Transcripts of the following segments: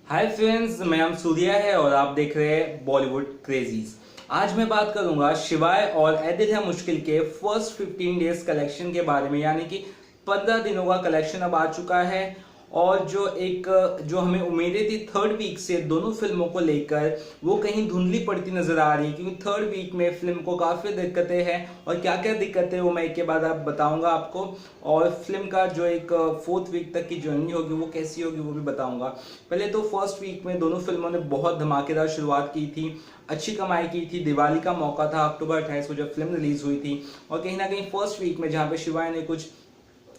Hi friends, मैं नाम सूर्या है और आप देख रहे हैं बॉलीवुड क्रेजीज। आज मैं बात करूंगा शिवाय और ऐ दिल है मुश्किल के फर्स्ट 15 डेज कलेक्शन के बारे में, यानी कि 15 दिनों का कलेक्शन अब आ चुका है। और जो हमें उम्मीदें थी थर्ड वीक से दोनों फिल्मों को लेकर, वो कहीं धुंधली पड़ती नजर आ रही है, क्योंकि थर्ड वीक में फिल्म को काफी दिक्कतें हैं। और क्या क्या दिक्कतें वो मैं एक के बाद आप बताऊंगा आपको। और फिल्म का जो एक फोर्थ वीक तक की जर्नी होगी वो कैसी होगी वो भी बताऊंगा। पहले तो फर्स्ट वीक में दोनों फिल्मों ने बहुत धमाकेदार शुरुआत की थी, अच्छी कमाई की थी। दिवाली का मौका था, अक्टूबर 28 को जब फिल्म रिलीज हुई थी। और कहीं ना कहीं फर्स्ट वीक में जहाँ पे शिवाय ने कुछ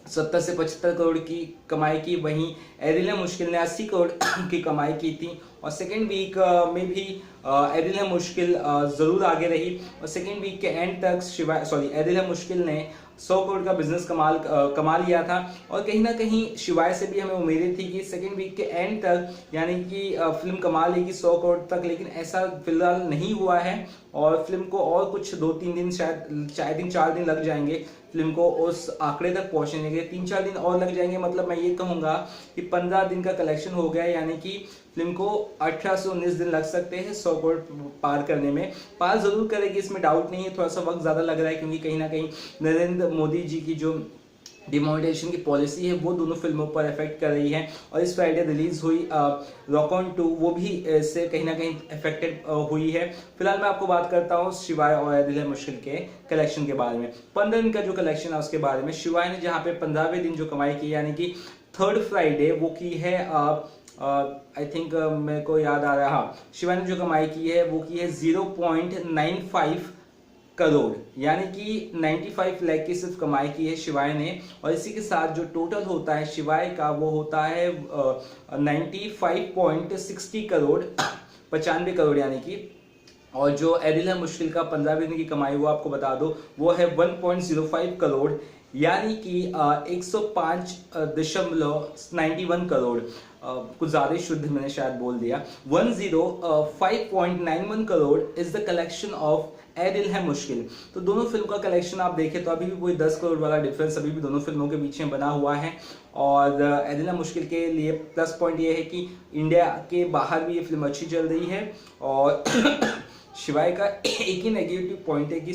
70 से 75 करोड़ की कमाई की, वहीं ऐ दिल है मुश्किल ने 80 करोड़ की कमाई की थी। और सेकेंड वीक में भी ऐ दिल है मुश्किल जरूर आगे रही। और सेकेंड वीक के एंड तक ऐ दिल है मुश्किल ने 100 करोड़ का बिजनेस कमा लिया था। और कहीं ना कहीं शिवाय से भी हमें उम्मीदें थी कि सेकेंड वीक के एंड तक, यानी कि फिल्म कमा लेगी 100 करोड़ तक, लेकिन ऐसा फिलहाल नहीं हुआ है। और फिल्म को और कुछ 2-3 दिन, शायद 4 दिन लग जाएंगे फिल्म को उस आंकड़े तक पहुंचने के। 3-4 दिन और लग जाएंगे, मतलब मैं ये कहूंगा कि 15 दिन का कलेक्शन हो गया, यानी कि फिल्म को 18 से 19 दिन लग सकते हैं 100 करोड़ पार करने में। पार जरूर करेगी, इसमें डाउट नहीं है। थोड़ा सा वक्त ज्यादा लग रहा है, क्योंकि कहीं ना कहीं नरेंद्र मोदी जी की जो डिमोनेटाइजेशन की पॉलिसी है वो दोनों फिल्मों पर इफेक्ट कर रही है। और इस फ्राइडे रिलीज हुई रॉक ऑन 2, वो भी इससे कहीं ना कहीं इफेक्टेड हुई है। फिलहाल मैं आपको बात करता हूँ शिवाय और ऐ दिल है मुश्किल के कलेक्शन के बारे में। 15 दिन का जो कलेक्शन है उसके बारे में। शिवाय ने जहाँ पे 15वें दिन जो कमाई की, यानी कि थर्ड फ्राइडे, वो की है आई थिंक मेरे को याद आ रहा है, हाँ, शिवाय ने जो कमाई की है वो की है 0.95 करोड़, यानी कि 95 लाख की सिर्फ कमाई की है शिवाय ने। और इसी के साथ जो टोटल होता है शिवाय का वो होता है 95.60 करोड़, 95 करोड़ यानी कि। और जो ऐ दिल है मुश्किल का 15वें दिन की कमाई वो आपको बता दो, वो है 1.05 करोड़, यानी कि 105.91 करोड़। कुछ ज्यादा ही शुद्ध मैंने शायद बोल दिया। 105.91 crore is the collection of Ae Dil Hai मुश्किल। तो दोनों फिल्म का कलेक्शन आप देखें तो अभी भी कोई 10 करोड़ वाला डिफरेंस अभी भी दोनों फिल्मों के बीच में बना हुआ है। और ऐ दिल है मुश्किल के लिए प्लस पॉइंट ये है कि इंडिया के बाहर भी ये फिल्म अच्छी चल रही है। और शिवाय का एक ही नेगेटिव पॉइंट है कि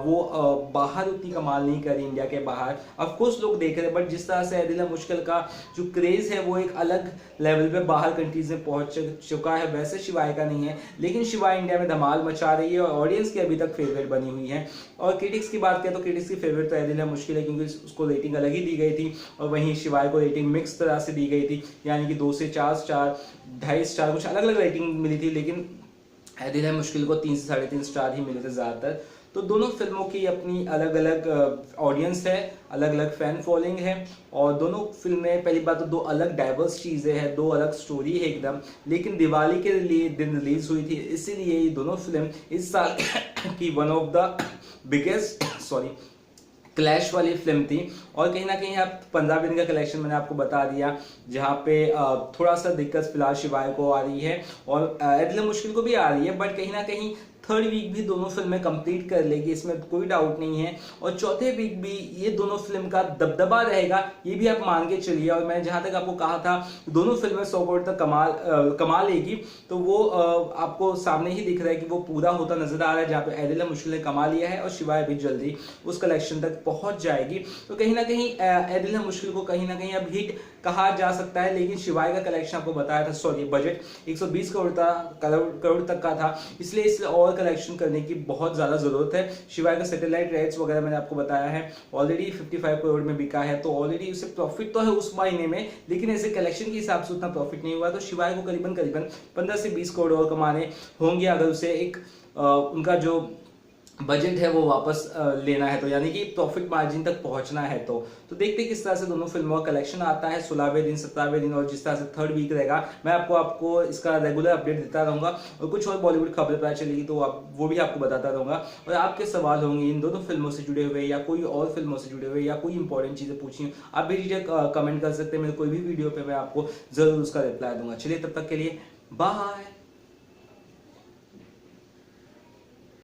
वो बाहर उतनी कमाल नहीं करी, इंडिया के बाहर। ऑफ कोर्स लोग देख रहे हैं, बट जिस तरह से ऐ दिल है मुश्किल का जो क्रेज है वो एक अलग लेवल पे बाहर कंट्रीज में पहुंच चुका है, वैसे शिवाय का नहीं है। लेकिन शिवाय इंडिया में धमाल मचा रही है और ऑडियंस की अभी तक फेवरेट बनी हुई है। और क्रिटिक्स की बात करें तो क्रिटिक्स की फेवरेट तो ऐ दिल है मुश्किल है, क्योंकि उसको रेटिंग अलग ही दी गई थी। और वहीं शिवाय को रेटिंग मिक्स तरह से दी गई थी, यानी कि 2 से 4 स्टार, 2.5 स्टार, कुछ अलग अलग रेटिंग मिली थी। लेकिन ऐ दिल है मुश्किल को 3 से 3.5 स्टार ही मिले थे ज्यादातर। तो दोनों फिल्मों की अपनी अलग अलग ऑडियंस है, अलग अलग फैन फॉलोइंग है। और दोनों फिल्में, पहली बात तो दो अलग डाइवर्स चीजें हैं, दो अलग स्टोरी है एकदम। लेकिन दिवाली के लिए दिन रिलीज हुई थी, इसीलिए ये दोनों फिल्म इस साल की one of the biggest clash वाली फिल्म थी। और कहीं ना कहीं आप 15 दिन का कलेक्शन मैंने आपको बता दिया, जहाँ पे थोड़ा सा दिक्कत फिलहाल शिवाय को आ रही है और ऐ दिल है मुश्किल को भी आ रही है। बट कहीं ना कहीं थर्ड वीक भी दोनों फिल्में कंप्लीट कर लेगी, इसमें कोई डाउट नहीं है। और चौथे वीक भी ये दोनों फिल्म का दबदबा रहेगा, ये भी आप मान के चलिए। और मैं जहां तक आपको कहा था दोनों फिल्में 100 करोड़ तक कमा लेगी, तो वो आपको सामने ही दिख रहा है कि वो पूरा होता नजर आ रहा है। जहाँ पे ऐ दिल है मुश्किल ने कमा लिया है और शिवाय भी जल्दी उस कलेक्शन तक पहुंच जाएगी। तो कहीं ना कहीं ऐ दिल है मुश्किल को कहीं ना कहीं अब हिट कहा जा सकता है। लेकिन शिवाय का कलेक्शन आपको बताया था, बजट 120 करोड़ तक का था, इसलिए इसलिए और कलेक्शन करने की बहुत ज्यादा जरूरत है। शिवाय का सैटेलाइट राइट्स वगैरह मैंने आपको बताया है ऑलरेडी 55 करोड़ में बिका है, तो ऑलरेडी उसे प्रॉफिट तो है उस महीने में, लेकिन ऐसे कलेक्शन के हिसाब से उतना प्रॉफिट नहीं हुआ। तो शिवाय को करीबन 15 से 20 करोड़ और कमाने होंगे अगर उसे एक उनका जो बजट है वो वापस लेना है, तो यानी कि प्रॉफिट मार्जिन तक पहुंचना है। तो देखते किस तरह से दोनों फिल्मों का कलेक्शन आता है 16वें दिन, 17वें दिन, और जिस तरह से थर्ड वीक रहेगा मैं आपको इसका रेगुलर अपडेट देता रहूंगा। और कुछ और बॉलीवुड खबरें पता चलेगी तो वो भी आपको बताता रहूंगा। और आपके सवाल होंगे इन दोनों फिल्मों से जुड़े हुए या कोई और फिल्मों से जुड़े हुए या कोई इंपॉर्टेंट चीजें पूछी, आप भी कमेंट कर सकते हैं। मेरे कोई भी वीडियो पे मैं आपको जरूर उसका रिप्लाई दूंगा। चलिए तब तक के लिए बाय।